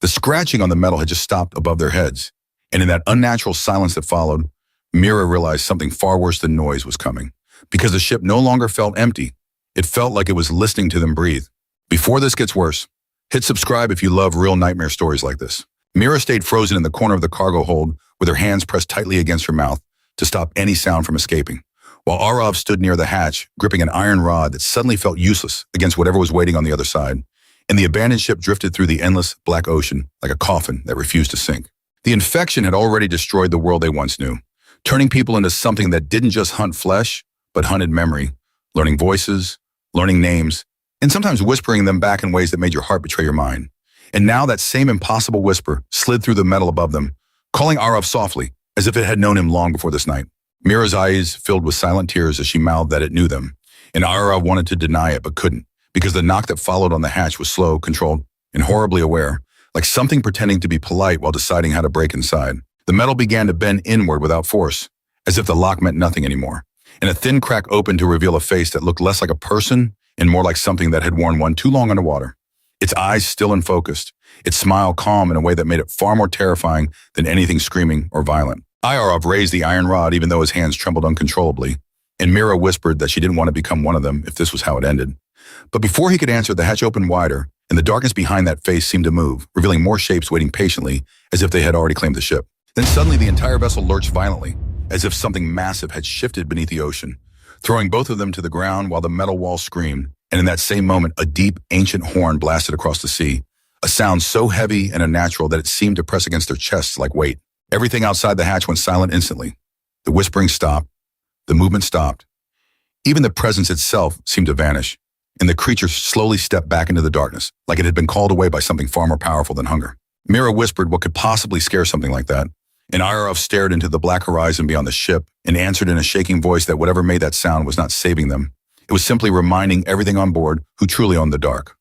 The scratching on the metal had just stopped above their heads, and in that unnatural silence that followed, Meera realized something far worse than noise was coming. Because the ship no longer felt empty, it felt like it was listening to them breathe. Before this gets worse, hit subscribe if you love real nightmare stories like this. Meera stayed frozen in the corner of the cargo hold with her hands pressed tightly against her mouth to stop any sound from escaping, while Aarav stood near the hatch, gripping an iron rod that suddenly felt useless against whatever was waiting on the other side, and the abandoned ship drifted through the endless black ocean like a coffin that refused to sink. The infection had already destroyed the world they once knew, turning people into something that didn't just hunt flesh, but hunted memory, learning voices, learning names, and sometimes whispering them back in ways that made your heart betray your mind. And now that same impossible whisper slid through the metal above them, calling Aarav softly, as if it had known him long before this night. Meera's eyes filled with silent tears as she mouthed that it knew them, and Aarav wanted to deny it but couldn't, because the knock that followed on the hatch was slow, controlled, and horribly aware, like something pretending to be polite while deciding how to break inside. The metal began to bend inward without force, as if the lock meant nothing anymore, and a thin crack opened to reveal a face that looked less like a person and more like something that had worn one too long underwater. Its eyes still and focused, its smile calm in a way that made it far more terrifying than anything screaming or violent. Aarav raised the iron rod even though his hands trembled uncontrollably, and Meera whispered that she didn't want to become one of them if this was how it ended. But before he could answer, the hatch opened wider, and the darkness behind that face seemed to move, revealing more shapes waiting patiently as if they had already claimed the ship. Then suddenly the entire vessel lurched violently, as if something massive had shifted beneath the ocean, throwing both of them to the ground while the metal wall screamed, and in that same moment a deep, ancient horn blasted across the sea, a sound so heavy and unnatural that it seemed to press against their chests like weight. Everything outside the hatch went silent instantly. The whispering stopped. The movement stopped. Even the presence itself seemed to vanish, and the creature slowly stepped back into the darkness, like it had been called away by something far more powerful than hunger. Meera whispered what could possibly scare something like that, and Aarav stared into the black horizon beyond the ship and answered in a shaking voice that whatever made that sound was not saving them. It was simply reminding everything on board who truly owned the dark.